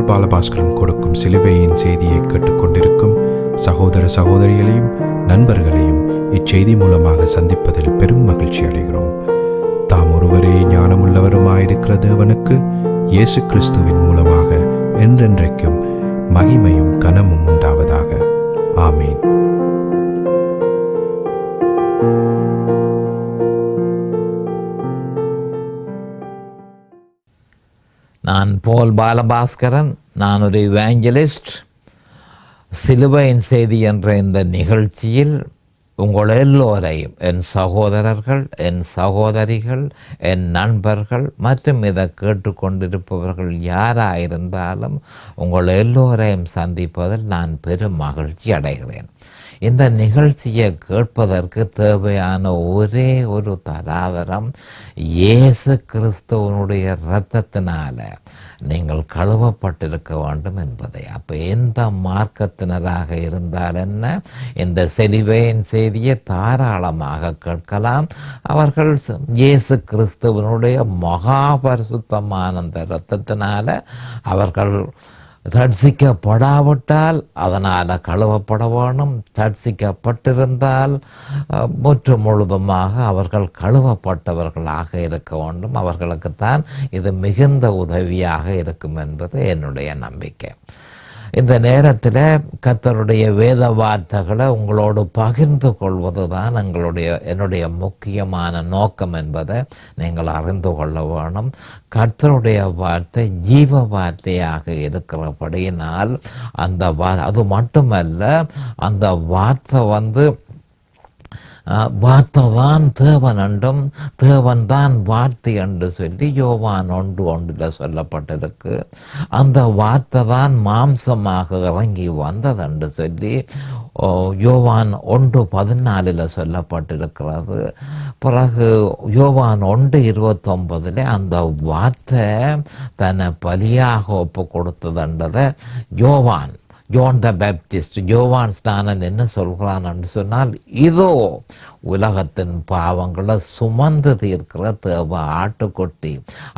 பால் பாலபாஸ்கரன் கொடுக்கும் சிலுவையின் செய்தியை கேட்டுக்கொண்டிருக்கும் சகோதர சகோதரிகளையும் நண்பர்களையும் இச்செய்தி மூலமாக சந்திப்பதில் பெரும் மகிழ்ச்சி அடைகிறோம். தாம் ஒருவரே ஞானமுள்ளவருமாயிருக்கிற தேவனுக்கு இயேசு கிறிஸ்துவின் மூலமாக என்றென்றைக்கும் மகிமையும் கனமும் உண்டாவதாக. ஆமீன். நான் போல் பாலபாஸ்கரன். நான் ஒரு இவாஞ்சலிஸ்ட். சிலுவையின் செய்தி என்ற இந்த நிகழ்ச்சியில் உங்கள் எல்லோரையும், என் சகோதரர்கள், என் சகோதரிகள், என் நண்பர்கள் மற்றும் இதை கேட்டுக்கொண்டிருப்பவர்கள் யாராயிருந்தாலும் உங்கள் எல்லோரையும் சந்திப்பதில் நான் பெரும் மகிழ்ச்சி அடைகிறேன். இந்த நிகழ்ச்சியை கேட்பதற்கு தேவையான ஒரே ஒரு தராதரம், இயேசு கிறிஸ்துவனுடைய இரத்தத்தினால நீங்கள் கழுவப்பட்டிருக்க வேண்டும் என்பதை. அப்போ எந்த மார்க்கத்தினராக இருந்தால் என்ன, இந்த சிலுவையின் செய்தியை தாராளமாக கேட்கலாம். அவர்கள் இயேசு கிறிஸ்துவனுடைய மகாபரிசுத்தமான அந்த இரத்தத்தினால அவர்கள் ரட்சிக்கப்படாவிட்டால் அதனால் கழுவப்பட வேணும். ரட்சிக்கப்பட்டிருந்தால் முற்று முழுதுமாக அவர்கள் கழுவப்பட்டவர்களாக இருக்க வேண்டும். அவர்களுக்குத்தான் இது மிகுந்த உதவியாக இருக்கும் என்பது என்னுடைய நம்பிக்கை. இந்த நேரத்தில் கர்த்தருடைய வேத வார்த்தைகளை உங்களோடு பகிர்ந்து கொள்வது தான் என்னுடைய முக்கியமான நோக்கம் என்பதை நீங்கள் அறிந்து கொள்ள வேணும். கர்த்தருடைய வார்த்தை ஜீவ வார்த்தையாக இருக்கிறபடியினால் அது மட்டுமல்ல, அந்த வார்த்தை வார்த்தை தான் தேவன் என்றும் தேவன் தான் வார்த்தை என்று சொல்லி யோவான் 1:1 சொல்லப்பட்டிருக்கு. அந்த வார்த்தை தான் மாம்சமாக இறங்கி வந்தது என்று சொல்லி யோவான் 1:14 சொல்லப்பட்டிருக்கிறது. பிறகு யோவான் 1:29 அந்த வார்த்தை தன்னை பலியாக ஒப்பு கொடுத்ததுன்றதை ஜோன் த பேப்டிஸ்ட், யோவான் ஸ்நானன் என்ன சொல்கிறான் என்று சொன்னால், இதோ உலகத்தின் பாவங்களை சுமந்து தீர்க்கிற தேவ ஆட்டுக்குட்டி.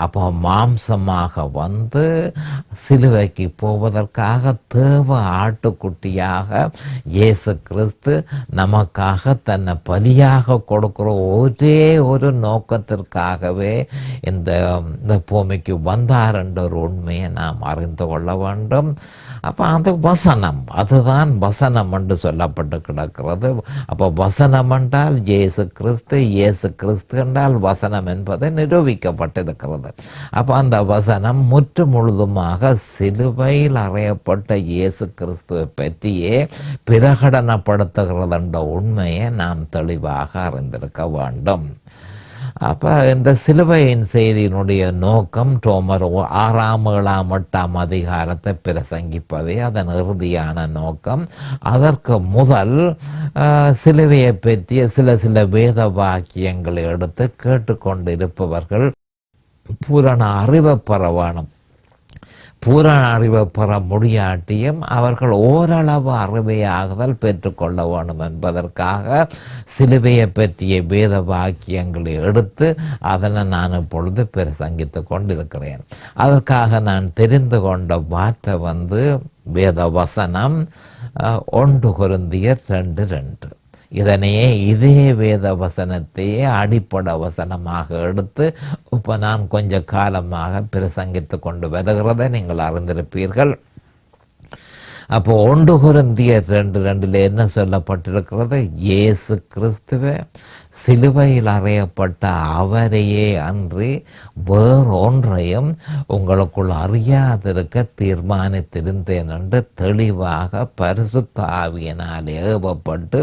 அப்போ மாம்சமாக வந்து சிலுவைக்கு போவதற்காக தேவ ஆட்டுக்குட்டியாக இயேசு கிறிஸ்து நமக்காக தன்னை பலியாக கொடுக்கிற ஒரே ஒரு நோக்கத்திற்காகவே இந்த பூமிக்கு வந்தார் என்ற ஒரு உண்மையை நாம் அறிந்து கொள்ள வேண்டும். அப்போ அந்த அதுதான் வசனம் என்று சொல்லப்பட்டு கிடக்கிறது. அப்போ வசனம் என்றால் இயேசு கிறிஸ்து என்றால் வசனம் என்பதை நிரூபிக்கப்பட்டிருக்கிறது. அப்போ அந்த வசனம் முற்று முழுதுமாக சிலுவையில் அறையப்பட்ட இயேசு கிறிஸ்துவை பற்றியே பிரகடனப்படுத்துகிறது என்ற உண்மையை நாம் தெளிவாக அறிந்திருக்க வேண்டும். அப்போ இந்த சிலுவையின் செய்தியினுடைய நோக்கம் ரோமர் 6, 7, 8 அதிகாரத்தை பிரசங்கிப்பதே அதன் இறுதியான நோக்கம். அதற்கு முதல் சிலுவையை பற்றிய சில வேத வாக்கியங்களை எடுத்து கேட்டுக்கொண்டிருப்பவர்கள் பூரண அறிவை பெற வேணும். பூரண அறிவை பெற முடியாட்டியும் அவர்கள் ஓரளவு அறிவையாகுதல் பெற்றுக்கொள்ள வேண்டும் என்பதற்காக சிலுவையை பற்றிய வேத வாக்கியங்களை எடுத்து அதனை நான் இப்பொழுது பிரசங்கித்து கொண்டிருக்கிறேன். அதற்காக நான் தெரிந்து கொண்ட வார்த்தை வேத வசனம் 1 கொரிந்தியர் 2:2. இதனையே இதே வேத வசனத்தையே அடிப்படை வசனமாக எடுத்து இப்போ நான் கொஞ்ச காலமாக பிரசங்கித்து கொண்டு வருகிறதை நீங்கள் அறிந்திருப்பீர்கள். அப்போ 1 கொரிந்தியர் 2:2 என்ன சொல்லப்பட்டிருக்கிறது? இயேசு கிறிஸ்துவே சிலுவையில் அறையப்பட்ட அவரையே அன்றி வேறொன்றையும் உங்களுக்குள் அறியாதிருக்க தீர்மானித்திருந்தேன் என்று தெளிவாக பரிசுத்த ஆவியினால் ஏவப்பட்டு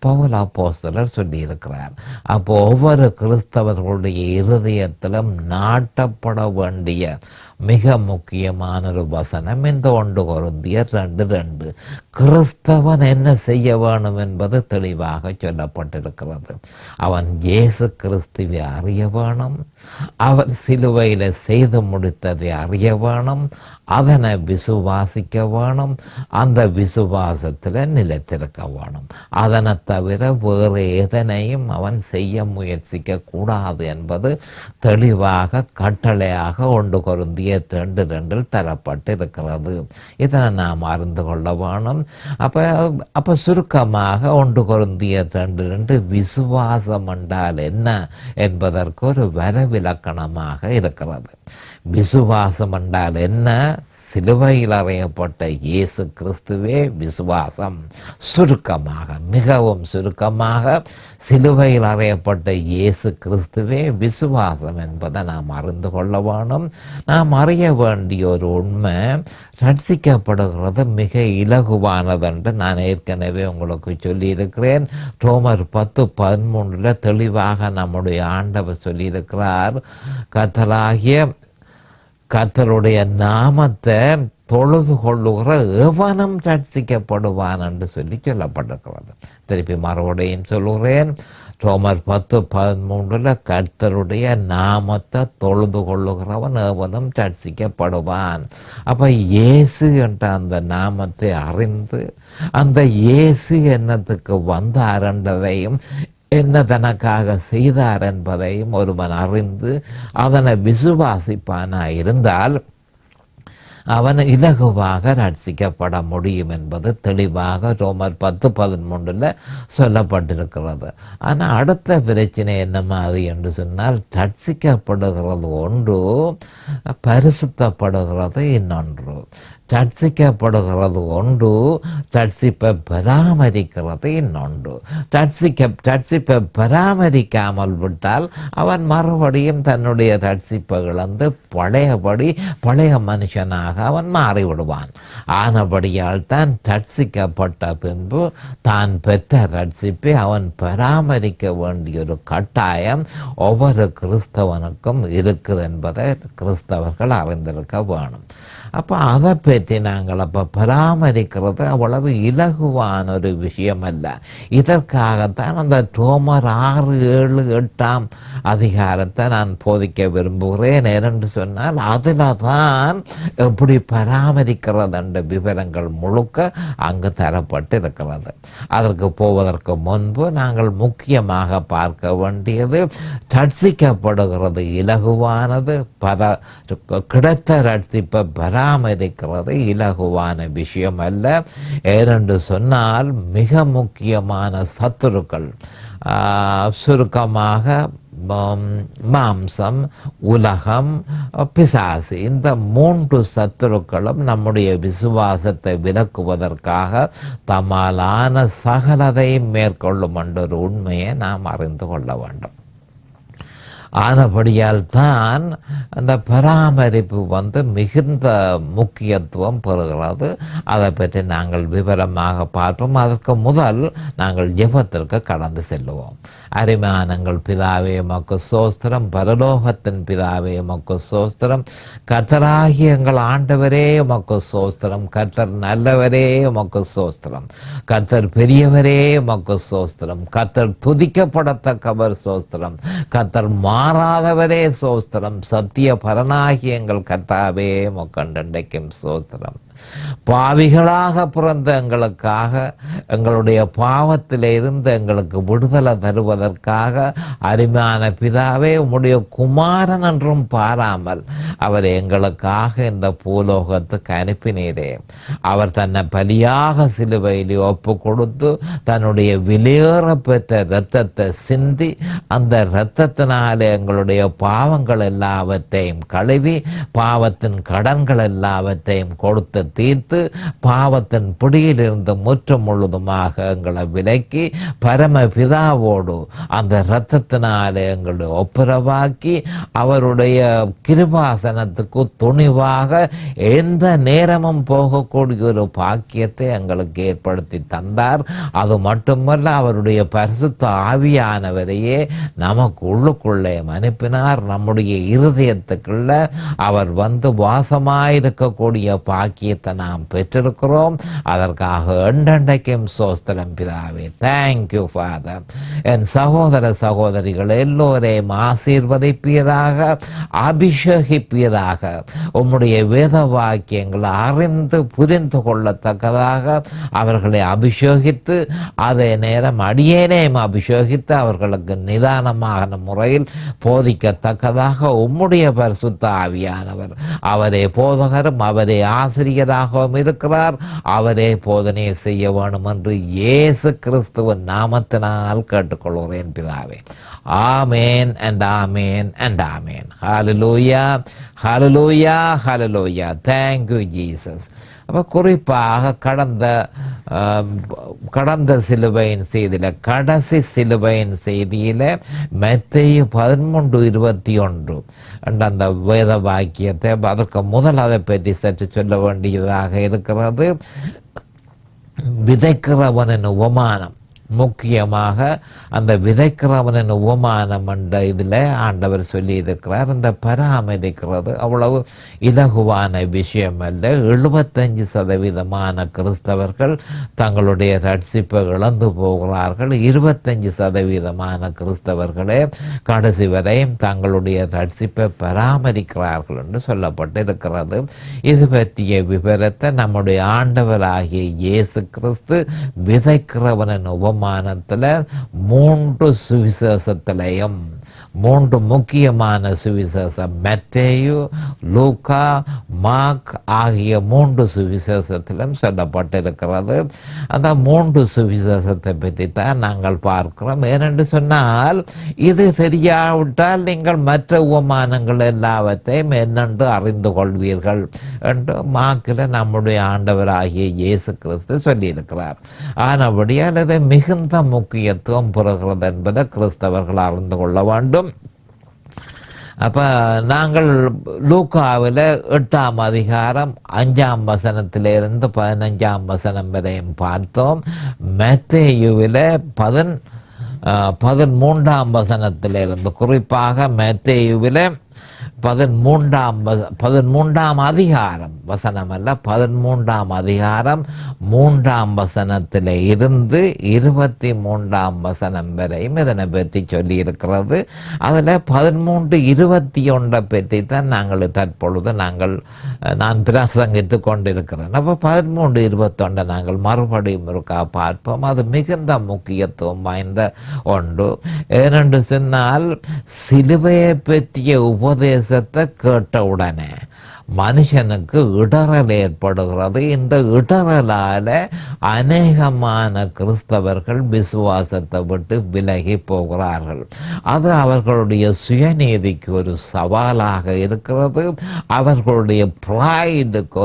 பவுல் அப்போஸ்தலர் சொல்லியிருக்கிறார். அப்போ ஒவ்வொரு கிறிஸ்தவர்களுடைய இருதயத்திலும் நாட்டப்பட வேண்டிய மிக முக்கியமான ஒரு வசனம் இந்த 1 கொரிந்தியர் 2:2. கிறிஸ்தவன் என்ன செய்ய வேணும் என்பது தெளிவாக சொல்லப்பட்டிருக்கிறது. அவன் இயேசு கிறிஸ்துவை அறிய வேணும், அவர் சிலுவையில் செய்து முடித்ததை அறிய வேணும், அதனை விசுவாசிக்க வேணும், அந்த விசுவாசத்தில் நிலைத்திருக்க வேணும். அதனை தவிர வேறு எதனையும் அவன் செய்ய முயற்சிக்க கூடாது என்பது தெளிவாக கட்டளையாக 1 கொரிந்தியர் 2:2 தரப்பட்டு இருக்கிறது. இதனை நாம் அறிந்து கொள்ள வேணும். அப்போ சுருக்கமாக 1 கொரிந்தியர் 2:2 விசுவாசம் என்றால் என்ன என்பதற்கு ஒரு வரவிலக்கணமாக இருக்கிறது. விசுவாசம் என்றால் என்ன? சிலுவையில் அறையப்பட்ட இயேசு கிறிஸ்துவே விசுவாசம். சுருக்கமாக, மிகவும் சுருக்கமாக, சிலுவையில் அறையப்பட்ட இயேசு கிறிஸ்துவே விசுவாசம் என்பதை நாம் அறிந்து கொள்ள வேணும். நாம் அறிய வேண்டிய ஒரு உண்மை, ரட்சிக்கப்படுகிறது மிக இலகுவானது என்று நான் ஏற்கனவே உங்களுக்கு சொல்லியிருக்கிறேன். ரோமர் 10:13 தெளிவாக நம்முடைய ஆண்டவர் சொல்லியிருக்கிறார், கர்த்தருடைய நாமத்தை தொழுது கொள்ளுகிற எவனும் ரட்சிக்கப்படுவான் என்று சொல்லப்பட்டிருக்கிறது. திருப்பி மறுபடியும் சொல்லுகிறேன், ரோமர் 10:13 கர்த்தருடைய நாமத்தை தொழுது கொள்ளுகிறவன் எவனும் ரட்சிக்கப்படுவான். அப்போ இயேசு என்ற அந்த நாமத்தை அறிந்து அந்த இயேசு என்னத்துக்கு வந்தார் என்றதையும் என்ன தனக்காக செய்தார் என்பதையும் ஒருவன் அறிந்து அதனை விசுவாசிப்பானா இருந்தால் அவன் இலகுவாக ரட்சிக்கப்பட முடியும் என்பது தெளிவாக ரோமர் 10:13 சொல்லப்பட்டிருக்கிறது. ஆனால் அடுத்த பிரச்சனை என்ன மாதிரி என்று சொன்னால், ரட்சிக்கப்படுகிறது ஒன்று, பரிசுத்தப்படுகிறது இன்னொன்று. ரட்சிக்கப்படுகிறது ஒன்று, ரட்சிப்பை பராமரிக்கிறது இன்னொன்று. ரட்சிப்பை பராமரிக்காமல் விட்டால் அவன் மறுபடியும் தன்னுடைய ரட்சிப்பை இழந்து பழைய மனுஷனாக அவன் மாறிவிடுவான். ஆனபடியால் தான் ரட்சிக்கப்பட்ட பின்பு தான் பெற்ற ரட்சிப்பை அவன் பராமரிக்க வேண்டிய ஒரு கட்டாயம் ஒவ்வொரு கிறிஸ்தவனுக்கும் இருக்குது என்பதை கிறிஸ்தவர்கள் அறிந்திருக்க வேணும். அப்போ அதை பற்றி நாங்கள் பராமரிக்கிறது அவ்வளவு இலகுவான ஒரு விஷயம் அல்ல. இதற்காகத்தான் அந்த ரோமர் 6-7-8 அதிகாரத்தை நான் போதிக்க விரும்புகிறேன். ஏனென்று சொன்னால் அதில் தான் எப்படி பராமரிக்கிறது என்ற விவரங்கள் முழுக்க அங்கு தரப்பட்டு இருக்கிறது. அதற்கு போவதற்கு முன்பு நாங்கள் முக்கியமாக பார்க்க வேண்டியது, ரட்சிக்கப்படுகிறது இலகுவானது, கிடைத்த ரட்சிப்பை பராமரிக்கிறது இலகுவான விஷயம் அல்ல. ஏனென்று சொன்னால் மிக முக்கியமான சத்துருக்கள், சுருக்கமாக மாம்சம், உலகம், பிசாசு, இந்த 3 சத்துருக்களும் நம்முடைய விசுவாசத்தை விலக்குவதற்காக தமாலான சகலதையும் மேற்கொள்ளும் என்ற ஒரு உண்மையை நாம் அறிந்து கொள்ள வேண்டும். ஆனபடியால் தான் அந்த பராமரிப்பு மிகுந்த முக்கியத்துவம் பெறுகிறது. அதை பற்றி நாங்கள் விவரமாக பார்ப்போம். அதற்கு முதல் நாங்கள் ஜெபத்திற்கு கடந்து செல்லுவோம். அரிமானங்கள் பிதாவே உமக்கு ஸ்தோத்திரம், பரலோகத்தின் பிதாவே உமக்கு ஸ்தோத்திரம், கர்த்தராகிய எங்கள் ஆண்டவரே உமக்கு ஸ்தோத்திரம், கர்த்தர் நல்லவரே உமக்கு ஸ்தோத்திரம், கர்த்தர் பெரியவரே உமக்கு ஸ்தோத்திரம், கர்த்தர் துதிக்கப்படத்தக்கவர் ஸ்தோத்திரம், கர்த்தர் மாறாதவரே ஸ்தோத்திரம், சத்திய பரனாகிய எங்கள் கர்த்தாவே உமக்கண்டைக்கும் ஸ்தோத்திரம். பாவிகளாக பிறந்த எங்களுக்காக, எங்களுடைய பாவத்திலிருந்து எங்களுக்கு விடுதலை தருவதற்காக அருமையான பிதாவே உம்முடைய குமாரன் என்றும் பாராமல் அவர் எங்களுக்காக இந்த பூலோகத்துக்கு அனுப்பினீரே. அவர் தன்னை பலியாக சிலுவையில் ஒப்பு கொடுத்து தன்னுடைய விலையேற பெற்ற இரத்தத்தை சிந்தி அந்த இரத்தத்தினாலே எங்களுடைய பாவங்கள் எல்லாவற்றையும் கழுவி பாவத்தின் கடன்கள் எல்லாவற்றையும் கொடுத்து தீர்த்து பாவத்தின் பிடியிலிருந்து முற்றும் முழுதுமாக எங்களை விலக்கி பரமபிதாவோடு அந்த இரத்தத்தினாலே எங்களை ஒப்புரவாக்கி அவருடைய கிருபாசனத்துக்கு துணிவாக எந்த நேரமும் போகக்கூடிய ஒரு பாக்கியத்தை எங்களுக்கு ஏற்படுத்தி தந்தார். அது மட்டுமல்ல, அவருடைய பரிசுத்த ஆவியானவரையே நமக்கு உள்ளுக்குள்ளே அனுப்பினார். நம்முடைய இருதயத்துக்குள்ள அவர் வாசமாயிருக்கக்கூடிய பாக்கியத்தை பாக்கியத்தை நாம் பெற்றிருக்கிறோம். அதற்காக என்றென்றைக்கும் சோஸ்திரம் பிதாவே. Thank you father. என் சகோதர சகோதரிகள் எல்லோரையும் ஆசீர்வதிப்பீராக, அபிஷேகிப்பீராக. உம்முடைய வேத வாக்கியங்கள் அறிந்து புரிந்து கொள்ளத்தக்கதாக அவர்களை அபிஷேகித்து, அதே நேரம் அடியேனையும் அபிஷேகித்து அவர்களுக்கு நிதானமான முறையில் போதிக்கத்தக்கதாக உம்முடைய பரிசுத்த ஆவியானவர், அவரே போதகரும் அவரே ஆசிரியராகவும் இருக்கிறார், அவரே போதனை செய்ய வேண்டும் என்று இயேசு கிறிஸ்துவின் நாமத்தினால் கேட்டுக்கொள்கிறேன் பிதாவே. ஆமேன் and amen and amen. Hallelujah, hallelujah, hallelujah. Thank you Jesus. அப்போ குறிப்பாக கடந்த சிலுவையின் செய்தியில், கடைசி சிலுவையின் செய்தியில் மத்தேயு 13:21 என்ற அந்த வேத வாக்கியத்தை, அதற்கு முதல் அதை பற்றி சற்று சொல்ல வேண்டியதாக இருக்கிறது. விதைக்கிறவனின் உபமானம், முக்கியமாக அந்த விதைக்கிறவனின் உபமானம் என்ற இதில் ஆண்டவர் சொல்லி இருக்கிறார். இந்த பராமரிக்கிறது அவ்வளவு இலகுவான விஷயம் அல்ல. 75% கிறிஸ்தவர்கள் தங்களுடைய ரட்சிப்பை இழந்து போகிறார்கள். 25% கிறிஸ்தவர்களே கடைசி வரையும் தங்களுடைய ரட்சிப்பை பராமரிக்கிறார்கள் என்று சொல்லப்பட்டிருக்கிறது. இது பற்றிய விவரத்தை நம்முடைய ஆண்டவராகிய இயேசு கிறிஸ்து விதைக்கிறவனின் உபமானத்தில் 3 சுவிசேஷத்திலையும், 3 முக்கியமான சுவிசேஷம், மத்தேயு, லூக்கா, மார்க் ஆகிய 3 சுவிசேஷத்திலும் சொல்லப்பட்டிருக்கிறது. அந்த 3 சுவிசேஷத்தை பற்றி தான் நாங்கள் பார்க்கிறோம். ஏனென்று சொன்னால், இது தெரியாவிட்டால் நீங்கள் மற்ற உபமானங்கள் எல்லாவற்றையும் என்னென்று அறிந்து கொள்வீர்கள் என்று மார்க்கில் நம்முடைய ஆண்டவராகிய இயேசு கிறிஸ்து சொல்லியிருக்கிறார். ஆனபடியால் இதை மிகுந்த முக்கியத்துவம் பெறுகிறது என்பதை கிறிஸ்தவர்கள் அறிந்து கொள்ள வேண்டும். அப்போ நாங்கள் லூக்காவில் 8ஆம் அதிகாரம் 5ஆம் வசனத்திலிருந்து 15ஆம் வசனம் வரையும் பார்த்தோம். மத்தேயுவில் 13ஆம் வசனத்திலிருந்து, குறிப்பாக மத்தேயுவில் 13ஆம் அதிகாரம், வசனம் அல்ல, 13ஆம் அதிகாரம் 3ஆம் வசனத்தில் இருந்து 23ஆம் வசனம் வரையும் இதனை பற்றி சொல்லியிருக்கிறது. அதில் 13:21 பற்றி தான் தற்பொழுது நான் பிரசங்கித்து கொண்டிருக்கிறேன். அப்போ 13:21 நாங்கள் மறுபடியும் இருக்கா பார்ப்போம். அது மிகுந்த முக்கியத்துவம் வாய்ந்த ஒன்று. ஏனென்று சொன்னால், சிலுவையை பற்றிய உபதேசத்தை கேட்டவுடனே மனுஷனுக்கு இடறல் ஏற்படுகிறது. இந்த இடறலால் அநேகமான கிறிஸ்தவர்கள் விசுவாசத்தை விட்டு விலகி போகிறார்கள். அது அவர்களுடைய சுயநீதிக்கு ஒரு சவாலாக இருக்கிறது. அவர்களுடைய ப்ரைடுக்கு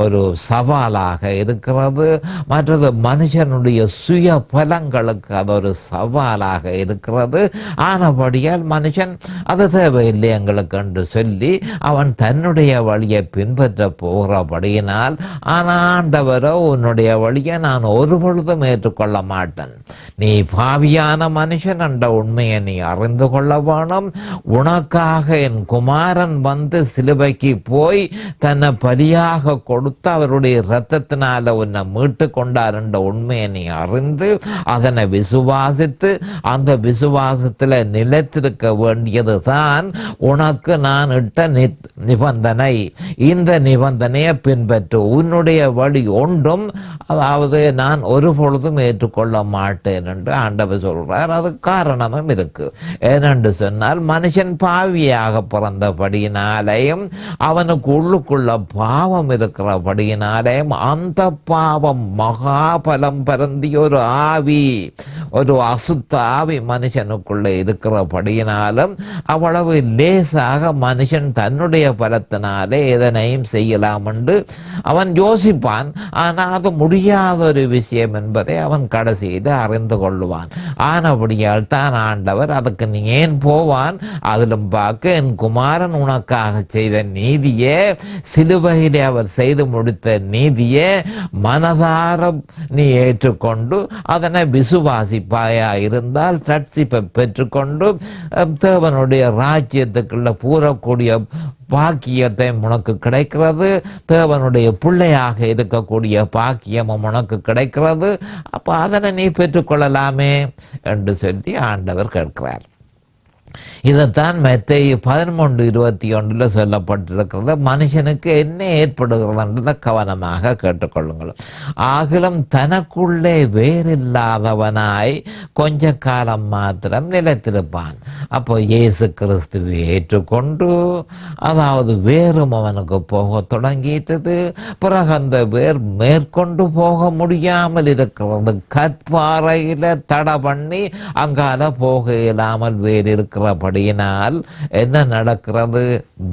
ஒரு சவாலாக இருக்கிறது. மற்றது மனுஷனுடைய சுய பலங்களுக்கு அது ஒரு சவாலாக இருக்கிறது. ஆனபடியால் மனுஷன் அது தேவையில்லை எங்களுக்கு என்று சொல்லி அவன் தன்னுடைய வழியை பின்பற்ற போகிறபடியினால், ஆண்டவரோ உன்னுடைய வழியை நான் ஒரு பொழுதும் ஏற்றுக்கொள்ள மாட்டேன், நீ பாவியான மனுஷன் என்ற உண்மையை நீ அறிந்து கொள்ள வேணும், உனக்காக என் குமாரன் வந்து சிலுவைக்கு போய் தன்னை பலியாக கொடுத்து அவருடைய இரத்தத்தினால உன்னை மீட்டு கொண்டார் என்ற உண்மையை நீ அறிந்து அதனை விசுவாசித்து அந்த விசுவாசத்தில் நிலைத்திருக்க வேண்டியது தான் உனக்கு நான் இட்ட நிபந்தனை. இந்த நிபந்தனையை பின்பற்று. உன்னுடைய வழி ஒன்றும், அதாவது நான் ஒரு பொழுதும் ஏற்றுக்கொள்ள மாட்டேன் என்று ஆண்டவர் சொல்றார். அது காரணமும் இருக்கு. ஏனென்று சொன்னால், மனுஷன் பாவியாக பிறந்தபடியினாலேயும் அவனுக்கு உள்ளுக்குள்ள பாவம் இருக்கிறபடியினாலேயும் அந்த பாவம் மகாபலம் பரந்திய ஒரு ஆவி, ஒரு அசுத்த ஆவி மனுஷனுக்குள்ளே இருக்கிறபடியினாலும் அவ்வளவு லேசாக மனுஷன் தன்னுடைய பலத்தினாலே எதனையும் செய்யலாம் என்று அவன் யோசிப்பான். ஆனால் அது முடியாத ஒரு விஷயம் என்பதை அவன் கடைசியில் அறிந்து கொள்ளுவான். ஆனபடியால் தான் ஆண்டவர் அதுக்கு நீ ஏன் போவான், அதிலும் பார்க்க என் குமாரன் உனக்காக செய்த நீதியே, சிலுவையிலே அவர் செய்து முடித்த நீதியே மனதார நீ ஏற்றுக்கொண்டு அதனை விசுவாசி ரட்சிப்பாயா இருந்தால் ரட்சிப்பை பெற்றுக்கொண்டு தேவனுடைய ராஜ்யத்துக்குள்ள பூரக்கூடிய பாக்கியத்தை உனக்கு கிடைக்கிறது. தேவனுடைய பிள்ளையாக இருக்கக்கூடிய பாக்கியமும் உனக்கு கிடைக்கிறது. அப்போ அதனை நீ பெற்றுக்கொள்ளலாமே என்று சொல்லி ஆண்டவர் கேட்கிறார். இதைத்தான் மத்தேயு 11:21 சொல்லப்பட்டிருக்கிறது. மனுஷனுக்கு என்ன ஏற்படுகிறதுன்றதை கவனமாக கேட்டுக்கொள்ளுங்கள். ஆகிலும் தனக்குள்ளே வேறில்லாதவனாய் கொஞ்ச காலம் மாத்திரம் நிலைத்திருப்பான். அப்போ இயேசு கிறிஸ்துவை ஏற்றுக்கொண்டு அதாவது வேறும் அவனுக்கு போக தொடங்கிட்டது. பிறகு அந்த வேர் மேற்கொண்டு போக முடியாமல் இருக்கிறது. கற்பாறையில தடை பண்ணி அங்கால போக இயலாமல் வேறு இருக்கிறபடியினால் என்ன நடக்கிறது?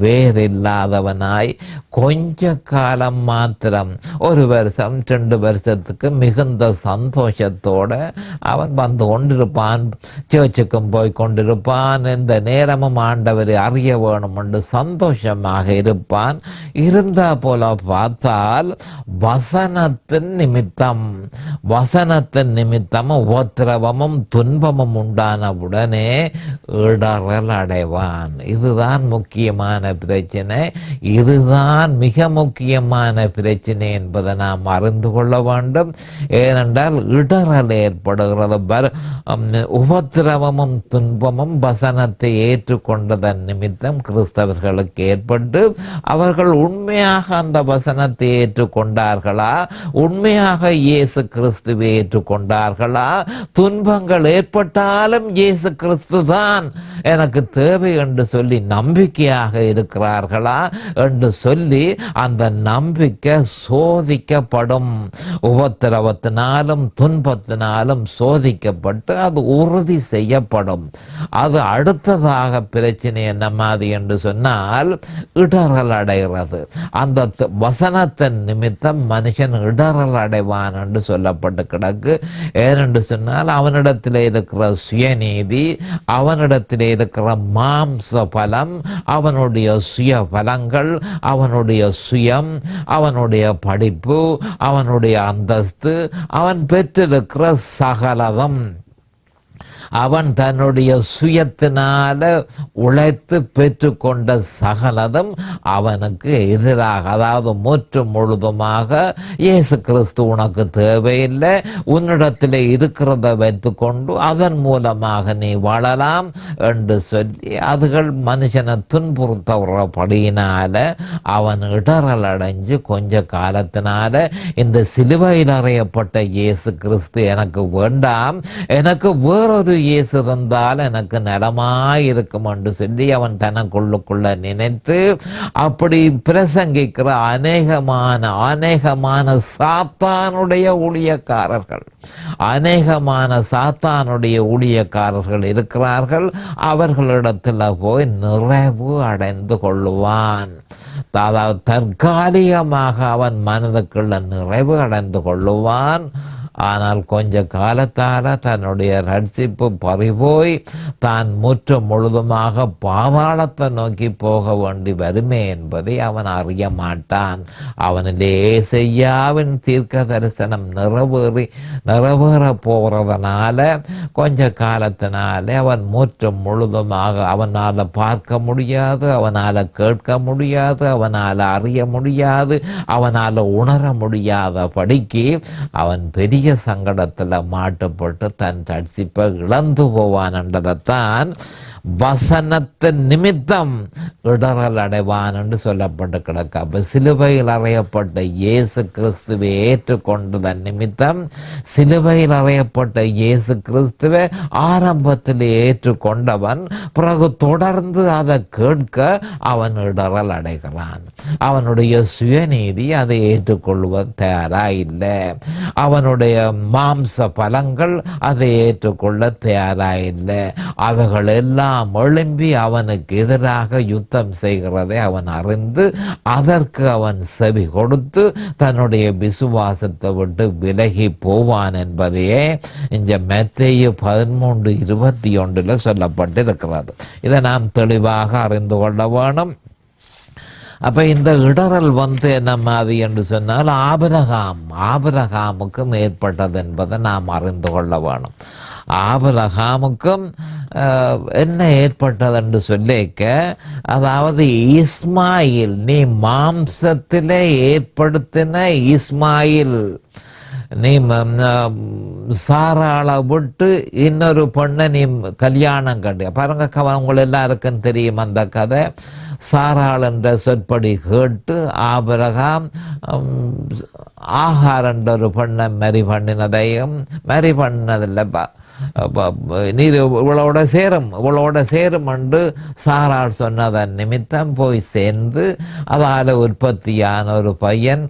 வேறில்லாதவனாய் கொஞ்ச காலம் மாத்திரம் 1 வருஷம் 2 வருஷத்துக்கு மிகுந்த சந்தோஷத்தோட அவன் வந்து கொண்டிருப்பான். சேர்ச்சுக்கும் போய் கொண்டிருப்பான். இந்த நேரமும் ஆண்டவரை அறிய வேணும் என்று சந்தோஷமாக இருப்பான். இருந்தா போல பார்த்தால் வசனத்தின் நிமித்தம் உபத்திரவமும் துன்பமும் உண்டான உடனே இடறல் அடைவான். இதுதான் முக்கியமான பிரச்சனை. இதுதான் மிக முக்கியமான பிரச்சனை என்பதை நாம் அறிந்து கொள்ள வேண்டும். ஏனென்றால் இடறல் ஏற்படுகிறது. உபத்திரவமும் துன்பமும் வசனத்தை ஏற்றுக்கொண்டதன் நிமித்தம் கிறிஸ்தவர்களுக்கு ஏற்பட்டு அவர்கள் உண்மையாக அந்த வசனத்தை ஏற்றுக்கொண்டார்களா? உண்மையாக இயேசு கிறிஸ்துவை ஏற்றுக்கொண்டார்களா? துன்பங்கள் ஏற்பட்டாலும் இயேசு கிறிஸ்து தான் எனக்கு தேவை என்று சொல்லி நம்பிக்கையாக இருக்கிறார்களா என்று சொல்லி அந்த நம்பிக்கை சோதிக்கப்படும். உபத்திரவத்தினாலும் துன்பத்தினாலும் சோதிக்கப்பட்டு அது உறுதி செய்யப்படும். அது அடுத்ததாக பிரச்சனை என்ன மாதிரி என்று சொன்னால் இடறல் அடைகிறது. அந்த வசனத்தின் நிமித்தம் மனுஷன் இடறல் அடைவான் என்று சொல்லப்பட்டு கிடக்கு. ஏனென்று சொன்னால் அவனிடத்தில் இருக்கிற சுயநீதி, அவனிடத்தில் இருக்கிற மாம்ச பலம், அவனுடைய சுய பலங்கள், அவனுடைய சுயம், அவனுடைய படிப்பு, அவனுடைய அந்தஸ்து, அவன் பெற்றிருக்கிற சகலதம், அவன் தன்னுடைய சுயத்தினால உழைத்து பெற்றுக்கொண்ட சகலதும் அவனுக்கு எதிராக, அதாவது முற்றும் முழுதுமாக இயேசு கிறிஸ்து உனக்கு தேவையில்லை, உன்னிடத்தில் இருக்கிறத வைத்துக்கொண்டு அதன் மூலமாக நீ வாழலாம் என்று சொல்லி அதுகள் மனுஷனை துன்புறுத்தபடியினால அவன் இடறல் அடைஞ்சு கொஞ்ச காலத்தினால இந்த சிலுவையில் அறையப்பட்ட இயேசு கிறிஸ்து எனக்கு வேண்டாம், எனக்கு வேறொரு இயேசு தந்தால் எனக்கு நலமாயிருக்கும் என்று சொல்லி அவன் தனக்குள்ளுக்குள்ள நினைத்து அப்படி பிரசங்கிக்கிற அநேகமான சாத்தானுடைய ஊழியக்காரர்கள் இருக்கிறார்கள். அவர்களிடத்தில் போய் நிறைவு அடைந்து கொள்ளுவான். அதாவது தற்காலிகமாக அவன் மனதுக்குள்ள நிறைவு அடைந்து கொள்ளுவான். ஆனால் கொஞ்ச காலத்தால் தன்னுடைய ரட்சிப்பு பறிபோய் தான் முற்றும் முழுதுமாக பாதாளத்தை நோக்கி போக வேண்டி வருமே என்பதை அவன் அறிய மாட்டான். அவனிலே ஏசாயாவின் தீர்க்க தரிசனம் நிறைவேற போகிறதுனால கொஞ்ச காலத்தினாலே அவன் முற்றும் முழுதுமாக அவனால் பார்க்க முடியாது, அவனால் கேட்க முடியாது, அவனால் அறிய முடியாது, அவனால் உணர முடியாத படிக்கு அவன் பெரிய சங்கடத்தில் மாட்டுப்பட்டு தன் ரட்சிப்பை இழந்து போவான் என்றதைத்தான் வசனத்தின் நிமித்தம் இடறல் அடைவான் என்று சொல்லப்பட்டு கிடக்கு. அப்ப சிலுவையில் அறையப்பட்ட இயேசு கிறிஸ்துவை ஏற்றுக்கொண்டதன் நிமித்தம், சிலுவையில் அறையப்பட்ட இயேசு கிறிஸ்துவை ஆரம்பத்தில் ஏற்றுக்கொண்டவன் பிறகு தொடர்ந்து அதை கேட்க அவன் இடறல் அடைகிறான். அவனுடைய சுயநீதி அதை ஏற்றுக்கொள்வது தயாரா இல்லை. அவனுடைய மாம்ச பலங்கள் அதை ஏற்றுக்கொள்ள தயாரா இல்லை. அவைகள் எல்லாம் எழும்பி அவனுக்கு எதிராக யுத்தம் செய்கிறதை அவன் அறிந்து அதற்கு அவன் செவி கொடுத்து தன்னுடைய விசுவாசத்தை விட்டு விலகி போவான் என்பதையே இந்த மத்தேயு 13:21 சொல்லப்பட்டிருக்கிறது. இதை நாம் தெளிவாக அறிந்து கொள்ள வேணும். அப்ப இந்த இடறல் என்ன மாதிரி என்று சொன்னால் ஆபிரகாமுக்கும் ஏற்பட்டது என்பதை நாம் அறிந்து கொள்ள வேணும். ஆபிரகாமுக்கும் என்ன ஏற்பட்டது என்று சொல்லிக்க, அதாவது இஸ்மாயில், நீ மாம்சத்திலே ஏற்படுத்தின இஸ்மாயில், நீ சாராளை விட்டு இன்னொரு பொண்ணை நீ கல்யாணம் கண்டு பாருங்க. உங்களை எல்லாருக்கும் தெரியும் அந்த கதை. சாராள் என்ற சொற்படி கேட்டு ஆபிரகாம் ஆகார் என்ற ஒரு பெண்ணை மரி பண்ணினதையும், மரி பண்ணதில்லை, நீர் இவளோட சேரும் என்று சாராள் சொன்னதன் நிமித்தம் போய் சேர்ந்து அதால் உற்பத்தியான ஒரு பையன்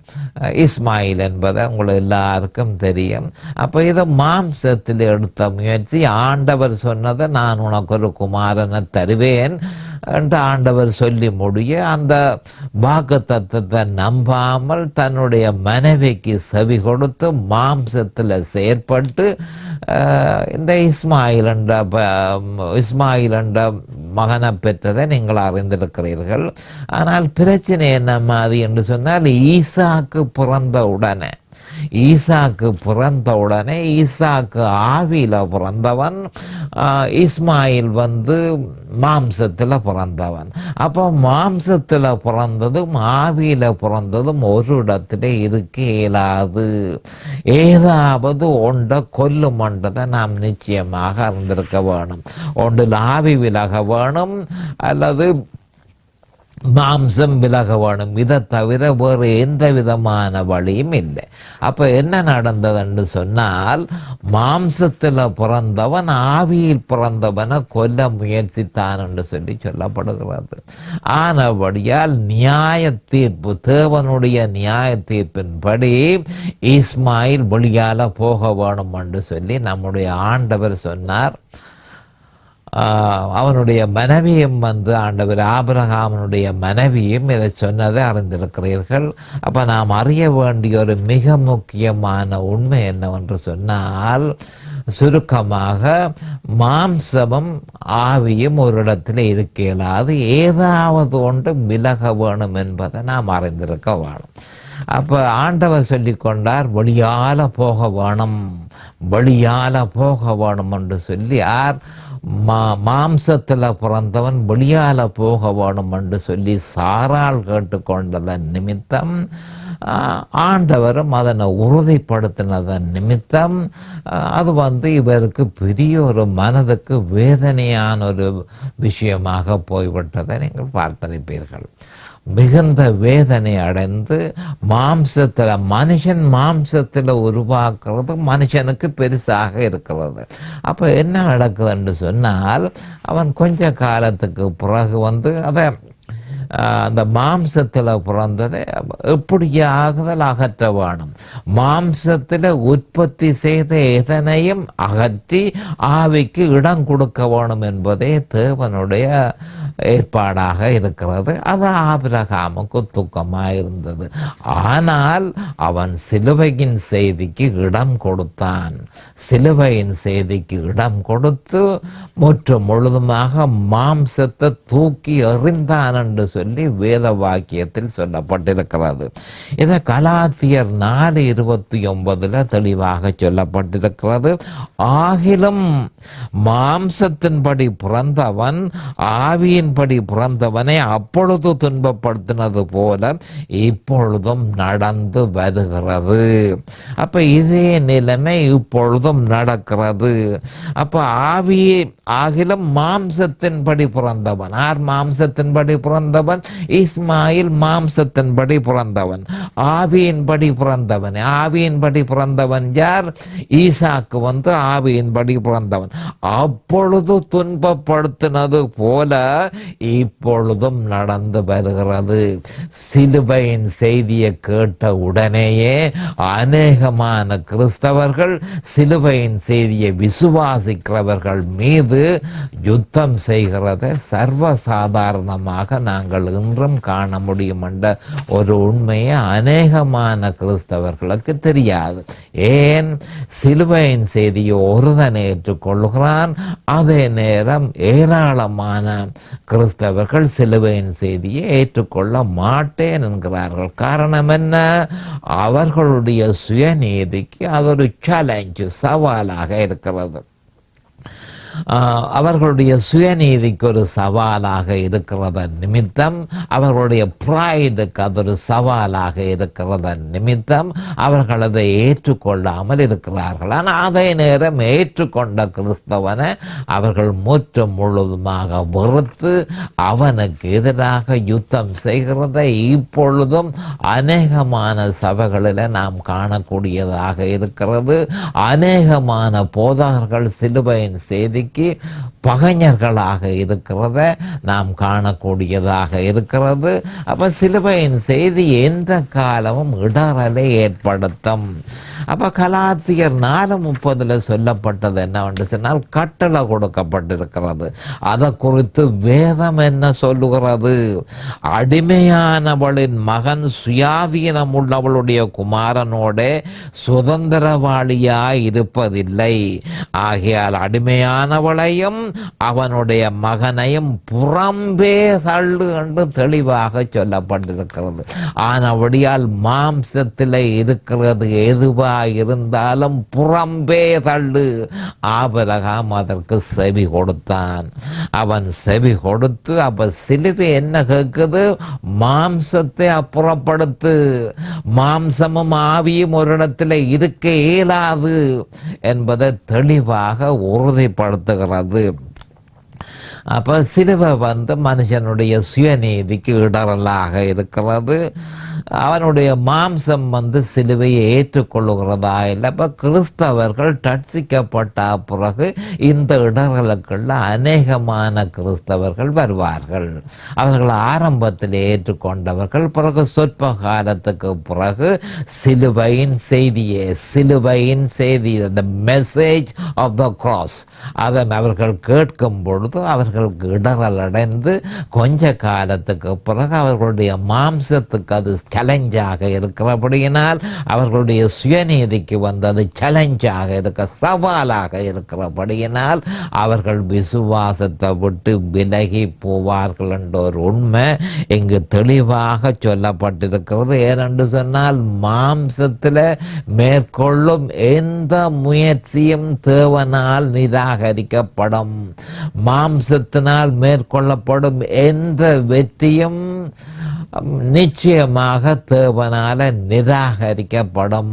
இஸ்மாயில் என்பதை உங்களுக்கு எல்லாருக்கும் தெரியும். அப்போ இதை மாம்சத்தில் எடுத்த முயற்சி. ஆண்டவர் சொன்னதை நான் உனக்கு ஒரு குமாரனை தருவேன் என்று ஆண்டவர் சொல்லி முடிய, அந்த வாக்கு தத்துவத்தை நம்பாமல் தன்னுடைய மனைவிக்கு செவி கொடுத்து மாம்சத்தில் செயற்பட்டு இந்த இஸ்மாயில் என்ற மகனை பெற்றதை நீங்கள் அறிந்திருக்கிறீர்கள். ஆனால் பிரச்சனை என்ன மாதிரி என்று சொன்னால், ஈசாக்கு பிறந்த உடனே ஈசாக்கு ஆவியில் பிறந்தவன், இஸ்மாயில் மாம்சத்தில் பிறந்தவன். அப்போ மாம்சத்தில் பிறந்ததும் ஆவியில் பிறந்ததும் ஒரு இடத்துல இருக்க இயலாது. ஏதாவது ஒன்றை கொல்லுமன்றதை நாம் நிச்சயமாக அறிந்திருக்க வேணும். ஒன்றில் ஆவி விலக வேணும் அல்லது மாம்சம் விலக வேணும். இதை தவிர வேறு எந்த விதமான வழியும் இல்லை. அப்போ என்ன நடந்தது என்று சொன்னால், மாம்சத்தில் பிறந்தவன் ஆவியில் பிறந்தவனை கொல்ல முயற்சித்தான் என்று சொல்லப்படுகிறது. ஆனபடியால் நியாய தீர்ப்பு, தேவனுடைய நியாய தீர்ப்பின்படி இஸ்மாயில் வெளியால போக வேணும் என்று சொல்லி நம்முடைய ஆண்டவர் சொன்னார். அவனுடைய மனைவியும் ஆண்டவர் ஆபிரகாமனுடைய மனைவியும் இதை சொன்னதை அறிந்திருக்கிறீர்கள். அப்போ நாம் அறிய வேண்டிய ஒரு மிக முக்கியமான உண்மை என்னவென்று சொன்னால், சுருக்கமாக மாம்சமும் ஆவியும் ஒரு இடத்துல இருக்க இயலாது. ஏதாவது ஒன்று விலக வேணும் என்பதை நாம் அறிந்திருக்க வேணும். அப்போ ஆண்டவர் சொல்லிக்கொண்டார், வெளியால போக வேணும் என்று சொல்லி, மாம்சத்தில் பிறந்தவன் வெளியால போக வேணும் என்று சொல்லி சாராள் கேட்டுக்கொண்டதன் நிமித்தம், ஆண்டவரும் அதனை உறுதிப்படுத்தினதன் நிமித்தம் அது இவருக்கு பெரிய ஒரு மனதுக்கு வேதனையான ஒரு விஷயமாக போய்விட்டதை நீங்கள் பார்த்திருப்பீர்கள். மிகுந்த வேதனை அடைந்து மனுஷன் மாம்சத்தில் உருவாக்குறது மனுஷனுக்கு பெருசாக இருக்கிறது. அப்போ என்ன நடக்குது என்று சொன்னால், அவன் கொஞ்ச காலத்துக்கு பிறகு அதை அந்த மாம்சத்தில் பிறந்ததை எப்படியாகுதல் அகற்ற வேணும். மாம்சத்தில் உற்பத்தி செய்த எதனையும் அகற்றி ஆவிக்கு இடம் கொடுக்க வேணும் என்பதே தேவனுடைய ஏற்பாடாக இருக்கிறது. அது ஆபிரகாமுக்கு துக்கமாக இருந்தது. ஆனால் அவன் சிலுவையின் செய்திக்கு இடம் கொடுத்தான். சிலுவையின் செய்திக்கு இடம் கொடுத்து முழுதுமாக மாம்சத்தை தூக்கி எறிந்தான் என்று சொல்லி வேத வாக்கியத்தில் சொல்லப்பட்டிருக்கிறது. இதை கலாத்தியர் 4:29 தெளிவாக சொல்லப்பட்டிருக்கிறது. ஆகிலும் மாம்சத்தின்படி பிறந்தவன் ஆவியின்படி பிறந்தவனை அப்பொழுது துன்பப்படுத்தினது போல இப்பொழுதும் நடந்து வருகிறது. அப்ப இதே நிலைமை இப்பொழுதும் நடக்கிறது. அப்ப ஆகிலும் மாம்சத்தின்படி பிறந்தவன், மாம்சத்தின்படி பிறந்தவன் இஸ்மாயில் மாம்சத்தின்படி பிறந்தவன். ஆவியின்படி பிறந்தவன், ஆவியின்படி பிறந்தவன் யார்? ஈசாக்கு ஆவியின்படி பிறந்தவன். அப்பொழுது துன்பப்படுத்தினது போல இப்பொழுதும் நடந்து வருகிறது. சிலுவையின் செய்தியை கேட்ட உடனேயே அநேகமான கிறிஸ்தவர்கள் சிலுவையின் செய்தியை விசுவாசிக்கிறவர்கள் மீது யுத்தம் செய்கிறதை சர்வசாதாரணமாக நாங்கள் இன்றும் காண முடியும் என்ற ஒரு உண்மையை அநேகமான கிறிஸ்தவர்களுக்கு தெரியாது. ஏன்? சிலுவையின் செய்தியை ஒருதனை ஏற்றுக்கொள்கிறான், அதே நேரம் ஏராளமான கிறிஸ்தவர்கள் சிலுவையின் செய்தியை ஏற்றுக்கொள்ள மாட்டேன் என்கிறார்கள். காரணம் என்ன? அவர்களுடைய சுயநீதிக்கு அது ஒரு சேலஞ்சு, சவாலாக இருக்கிறது. அவர்களுடைய சுயநீதிக்கு ஒரு சவாலாக இருக்கிறத நிமித்தம், அவர்களுடைய ப்ரைடுக்கு அது ஒரு சவாலாக இருக்கிறத நிமித்தம் அவர்கள் அதை ஏற்றுக்கொள்ளாமல் இருக்கிறார்கள். ஆனால் அதே நேரம் ஏற்றுக்கொண்ட கிறிஸ்தவனை அவர்கள் முற்றும் முழுவதுமாக வெறுத்து அவனுக்கு எதிராக யுத்தம் செய்கிறதை இப்பொழுதும் அநேகமான சபைகளில் நாம் காணக்கூடியதாக இருக்கிறது. அநேகமான போதகர்கள் சிலுவையின் செய்திக்கு பகைஞர்களாக இருக்கிறத நாம் காணக்கூடியதாக இருக்கிறது. அப்போ சிலுவையின் செய்தி எந்த காலமும் இடரலை ஏற்படுத்தும். அப்போ கலாத்தியர் 4:30 சொல்லப்பட்டது என்னவென்று சொன்னால், கட்டளை கொடுக்கப்பட்டிருக்கிறது. அதை குறித்து வேதம் என்ன சொல்லுகிறது? அடிமையானவளின் மகன் சுயாதீனம் உள்ளவளுடைய குமாரனோட சுதந்திரவாளியாய் இருப்பதில்லை. ஆகையால் அடிமையானவளையும் அவனுடைய மகனையும் புறம்பே தள்ளு என்று தெளிவாக சொல்லப்பட்டிருக்கிறது. ஆனபடியால் மாம்சத்தில் இருக்கிறது எதுவா இருந்தாலும் புறம்பே தள்ளு. ஆபிரகாம் அதற்கு செவி கொடுத்தான். அவன் செவி கொடுத்து, அப்ப சிலுவை என்ன கேட்குது? மாம்சத்தை அப்புறப்படுத்து. மாம்சமும் ஆவியும் ஒரு இடத்துல இருக்க இயலாது என்பதை தெளிவாக உறுதிப்படுத்துகிறது. அப்போ சிலுவை மனுஷனுடைய சுயநீதிக்கு இடரலாக இருக்கிறது. அவனுடைய மாம்சம் சிலுவையை ஏற்றுக்கொள்ளுகிறதா இல்லை. இப்போ கிறிஸ்தவர்கள் ரட்சிக்கப்பட்ட பிறகு இந்த இடர்களுக்குள்ள அநேகமான கிறிஸ்தவர்கள் வருவார்கள். அவர்கள் ஆரம்பத்தில் ஏற்றுக்கொண்டவர்கள் பிறகு சொற்ப காலத்துக்கு பிறகு சிலுவையின் செய்தி the message of the cross அதன் அவர்கள் கேட்கும் பொழுது அவர்களுக்கு இடரல் அடைந்து கொஞ்ச காலத்துக்கு பிறகு அவர்களுடைய மாம்சத்துக்கு அது சேலஞ்சாக இருக்கிறபடியினால், அவர்களுடைய சுயநீதிக்கு வந்தது சேலஞ்சாக இருக்க சவாலாக இருக்கிறபடியினால் அவர்கள் விசுவாசத்தை விட்டு விலகி போவார்கள் என்ற ஒரு உண்மை இங்கு தெளிவாக சொல்லப்பட்டிருக்கிறது. ஏனென்று சொன்னால், மாம்சத்தில் மேற்கொள்ளும் எந்த முயற்சியும் தேவனால் நிராகரிக்கப்படும். மாம்சத்தினால் மேற்கொள்ளப்படும் எந்த வெற்றியும் நிச்சயமாக தேவனால நிராகரிக்கப்படும்.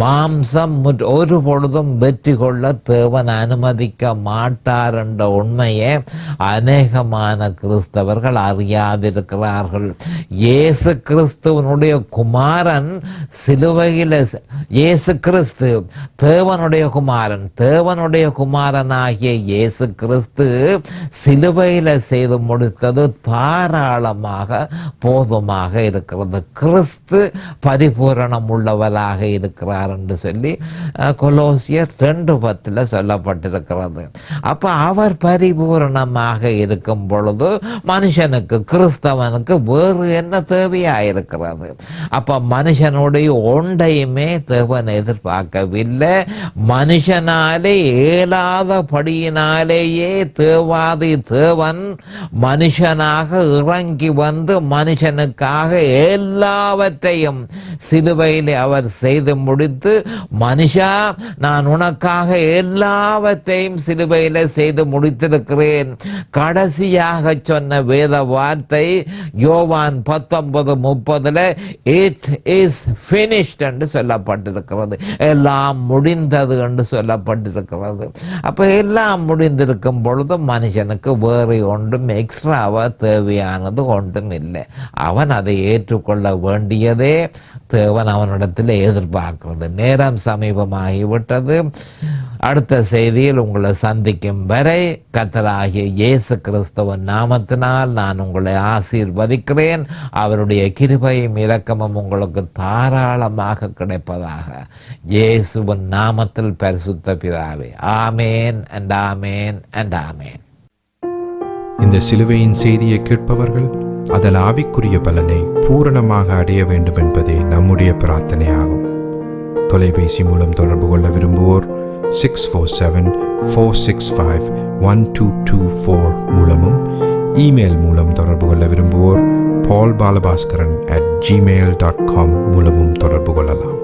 மாம்சம் ஒரு பொழுதும் வெற்றி கொள்ள தேவன் அனுமதிக்க மாட்டார் என்ற உண்மையை அநேகமான கிறிஸ்தவர்கள் அறியாதிருக்கிறார்கள். இயேசு கிறிஸ்துவனுடைய குமாரன் சிலுவையில், இயேசு கிறிஸ்து தேவனுடைய குமாரன், தேவனுடைய குமாரனாகிய இயேசு கிறிஸ்து சிலுவையில் செய்து முடித்தது தாராளமாக போதுமாக இருக்கிறது. கிறிஸ்து பரிபூரணம் உள்ளவராக இருக்கிறார் என்று சொல்லி கொலோசியர் 2:10 சொல்லப்பட்டிருக்கிறது. அப்ப அவர் பரிபூரணமாக இருக்கும் பொழுது மனுஷனுக்கு, கிறிஸ்தவனுக்கு வேறு என்ன தேவையாயிருக்கிறது? அப்ப மனுஷனுடைய ஒன்றையுமே தேவன் எதிர்பார்க்கவில்லை. மனுஷனாலே இயலாதபடியினாலேயே தேவாதி தேவன் மனுஷனாக இறங்கி வந்து மனுஷனுக்காக எல்லாவற்றையும் சிலுவையில் அவர் செய்து முடித்து, மனுஷா நான் உனக்காக எல்லாவற்றையும் சிலுவையில் செய்து முடித்திருக்கிறேன். கடைசியாக சொன்ன வேத வார்த்தை யோவான் 19:30 இட் இஸ் finished என்று சொல்லப்பட்டிருக்கிறது. எல்லாம் முடிந்தது என்று சொல்லப்பட்டிருக்கிறது. அப்ப எல்லாம் முடிந்திருக்கும் பொழுது மனுஷனுக்கு வேறு ஒன்றும் எக்ஸ்ட்ராவா தேவையானது ஒன்றும் இல்லை. அவன் அதை ஏற்றுக்கொள்ள வேண்டியதே தேவன் அவனிடத்தில் எதிர்பார்க்கிறது. நேரம் சமீபமாகிவிட்டது. அடுத்த செய்தியில் உங்களை சந்திக்கும் வரை கர்த்தராகிய இயேசு கிறிஸ்துவின் நாமத்தினால் நான் உங்களை ஆசீர்வதிக்கிறேன். அவருடைய கிருபையும் இரக்கமும் உங்களுக்கு தாராளமாக கிடைப்பதாக இயேசுவின் நாமத்தில் பரிசுத்த பிதாவே. ஆமேன் அண்ட் ஆமேன் அண்ட் ஆமேன். இந்த சிலுவையின் செய்தியை கேட்பவர்கள் அதில் ஆவிக்குரிய பலனை பூரணமாக அடைய வேண்டும் என்பதே நம்முடைய பிரார்த்தனையாகும். தொலைபேசி மூலம் தொடர்பு கொள்ள விரும்புவோர் 647-465-1224 மூலமும், இமெயில் மூலம் தொடர்பு கொள்ள விரும்புவோர் paulbalabaskaran@gmail.com மூலமும் தொடர்பு கொள்ளலாம்.